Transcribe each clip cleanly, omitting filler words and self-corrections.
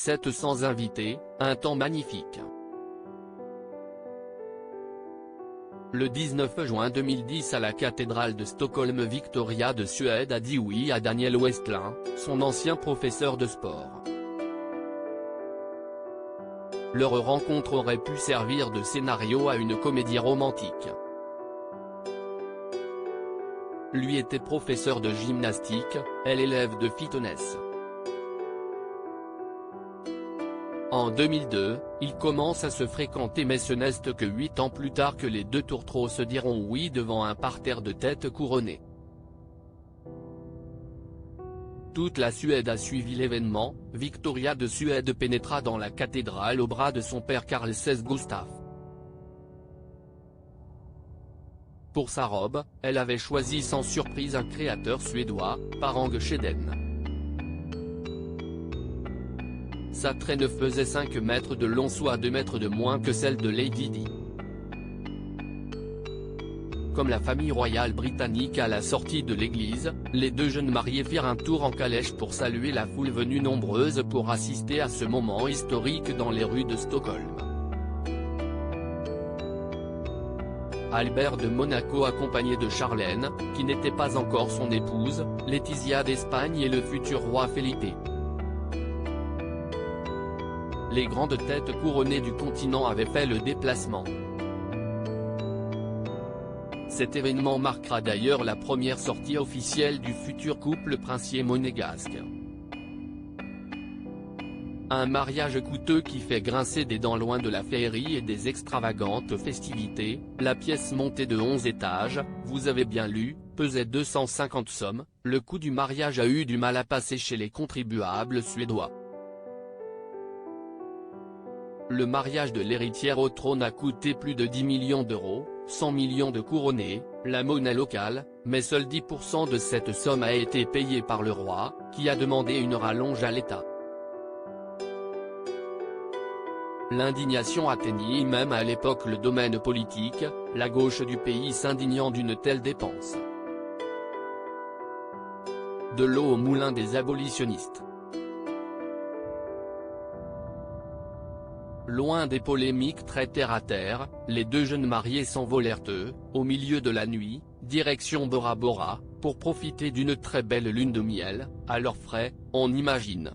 700 invités, un temps magnifique. Le 19 juin 2010 à la cathédrale de Stockholm, Victoria de Suède a dit oui à Daniel Westlund, son ancien professeur de sport. Leur rencontre aurait pu servir de scénario à une comédie romantique. Lui était professeur de gymnastique, elle élève de fitness. En 2002, ils commencent à se fréquenter mais ce n'est que 8 ans plus tard que les deux tourtereaux se diront oui devant un parterre de têtes couronnées. Toute la Suède a suivi l'événement, Victoria de Suède pénétra dans la cathédrale au bras de son père Carl XVI Gustaf. Pour sa robe, elle avait choisi sans surprise un créateur suédois, Parang Scheden. Sa traîne faisait 5 mètres de long soit 2 mètres de moins que celle de Lady Di. Comme la famille royale britannique à la sortie de l'église, les deux jeunes mariés firent un tour en calèche pour saluer la foule venue nombreuse pour assister à ce moment historique dans les rues de Stockholm. Albert de Monaco accompagné de Charlène, qui n'était pas encore son épouse, Laetitia d'Espagne et le futur roi Felipe. Les grandes têtes couronnées du continent avaient fait le déplacement. Cet événement marquera d'ailleurs la première sortie officielle du futur couple princier monégasque. Un mariage coûteux qui fait grincer des dents loin de la féerie et des extravagantes festivités, la pièce montée de 11 étages, vous avez bien lu, pesait 250 sommes, le coût du mariage a eu du mal à passer chez les contribuables suédois. Le mariage de l'héritière au trône a coûté plus de 10 millions d'euros, 100 millions de couronnés, la monnaie locale, mais seul 10% de cette somme a été payée par le roi, qui a demandé une rallonge à l'État. L'indignation atteignit même à l'époque le domaine politique, la gauche du pays s'indignant d'une telle dépense. De l'eau au moulin des abolitionnistes. Loin des polémiques très terre-à-terre, les deux jeunes mariés s'envolèrent au milieu de la nuit, direction Bora Bora, pour profiter d'une très belle lune de miel, à leurs frais, on imagine.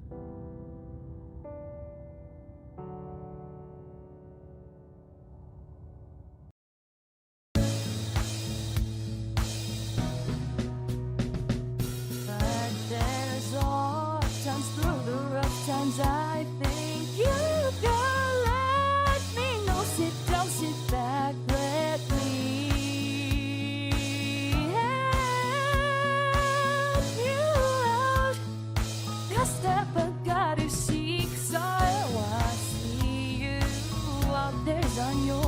On your